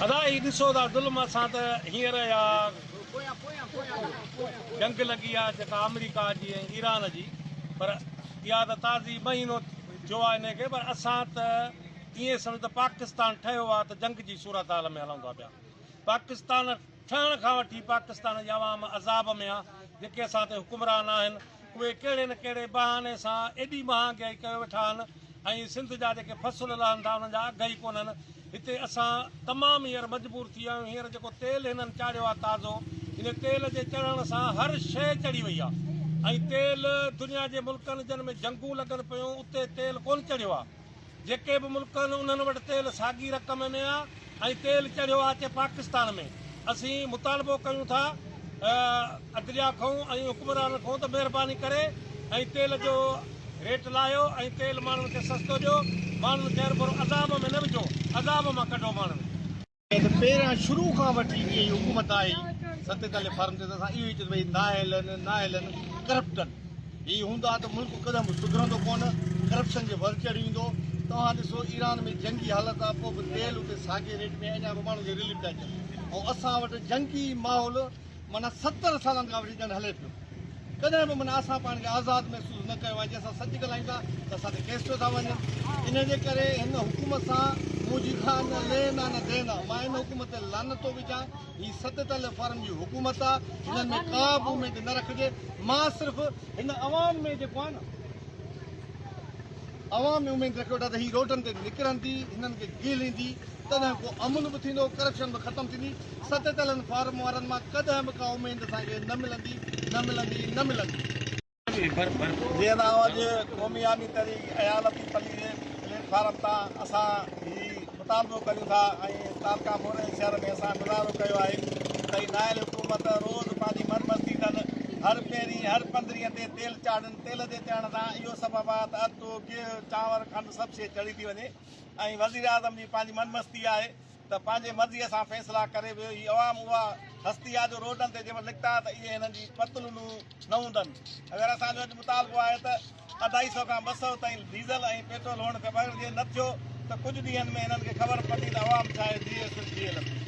अदा ही ॾिसो था ज़ुल्म सां त हींअर या जंग लॻी आहे जेका अमेरिका जी ऐं ईरान जी, पर इहा त ताज़ी महीनो थियो आहे हिनखे। पर असां त ईअं सम्झो त पाकिस्तान ठहियो आहे त जंग जी सूरत हाल में हलूं था पिया। पाकिस्तान ठहण खां वठी पाकिस्तान जी आवाम अज़ाब में आहे। जेके असां ते हुकुमरान आहिनि उहे कहिड़े न कहिड़े बहाने सां एॾी महांगाई कयो वेठा आहिनि ऐं सिंध जा जेके फसल लहनि था उन्हनि जा अघ ई कोन्हनि। हिते असां तमामु हींअर मजबूर थी विया आहियूं। हींअर जेको तेल हिननि चाढ़ियो आहे ताज़ो, इन तेल जे चढ़ण सां हर शइ चढ़ी वई आहे। ऐं तेल दुनिया जे मुल्कनि जिन में जंगूं लॻनि पियूं उते तेल कोन चढ़ियो आहे। जेके बि मुल्क आहिनि उन्हनि वटि तेल साॻी रक़म में आहे ऐं तेल चढ़ियो आहे अचे पाकिस्तान में। असीं मुतालबो कयूं था अदलिया खां ऐं हुकुमरान खां त महिरबानी करे ऐं तेल जो रेट लाहियो ऐं तेल माण्हुनि खे सस्तो ॾियो। माण्हुनि खे हर अज़ाब में न विझो, अज़ाब मां कढो माण्हुनि। पहिरियां शुरू खां वठी इहा हुकूमत आई सतेतालीह फार्म ते असां इहो ई चयो भई नाहिलनि करप्टन हीअ हूंदा त मुल्क कदम सुधरंदो कोन, करप्शन जे वर चढ़ी वेंदो। तव्हां ॾिसो ईरान में जंगी हालत आहे, पोइ बि तेल उते साॻे रेट में अञा बि माण्हू खे रिलीफ था अचनि। ऐं असां वटि जंगी माहौल माना 70 सालनि खां वठी ॼण हले पियो। कॾहिं बि माना असां पाण खे आज़ादु महसूसु न कयो आहे। जे असां सच ॻाल्हायूं था त असां ते केस पियो था वञनि। इन जे करे हिन हुकूमत सां मुंहिंजी खां न लेन आहे न देन आहे। मां हिन हुकूमत ते लानत थो विझां। हीअ 47 फार्म जी हुकूमत आहे, हिननि में का बि उमेद न रखिजे। मां सिर्फ़ु हिन अवाम में जेको आहे न अवाम में उमेद रखियो था त हीअ रोडनि ते निकिरंदी, हिननि खे गिल ईंदी, तॾहिं को अमन बि थींदो, करप्शन बि ख़तमु थींदी। 47 फार्म वारनि मां कॾहिं बि का उमेद असांखे न मिलंदी, न मिलंदी, न मिलंदी। जीअं त अॼु क़ौमी आर्मी तहरीक अयालती प्लेटफार्म तां असां हीउ मुतालबो कयूं था ऐं तालका मोरे शहर में असां गुज़ारो कयो आहे त हीअ नायल हुकूमत रोज़ु पंहिंजी मनमस्ती कनि। हर पहिरीं हर 15 ते तेल चाढ़नि। तेल जे चढ़ण सां इहो सबबु आहे त अटो गिहु चांवर खंडु सभु शइ चढ़ी थी वञे ऐं वज़ीर आज़म जी पंहिंजी मनमस्ती आहे त पंहिंजे मर्ज़ीअ सां फ़ैसिला करे वियो। हीअ अवाम उहा हस्ती आहे जो रोडनि ते जंहिंमहिल निकिता त इहे हिननि जी पतलूनूं न हूंदनि। अगरि असांजो अॼु मुतालबो आहे त 250 खां 200 ताईं डीज़ल ऐं पेट्रोल हुअण खपे। अगरि जे न थियो त कुझु ॾींहंनि में हिननि खे ख़बर पवंदी त अवाम छा आहे जीअं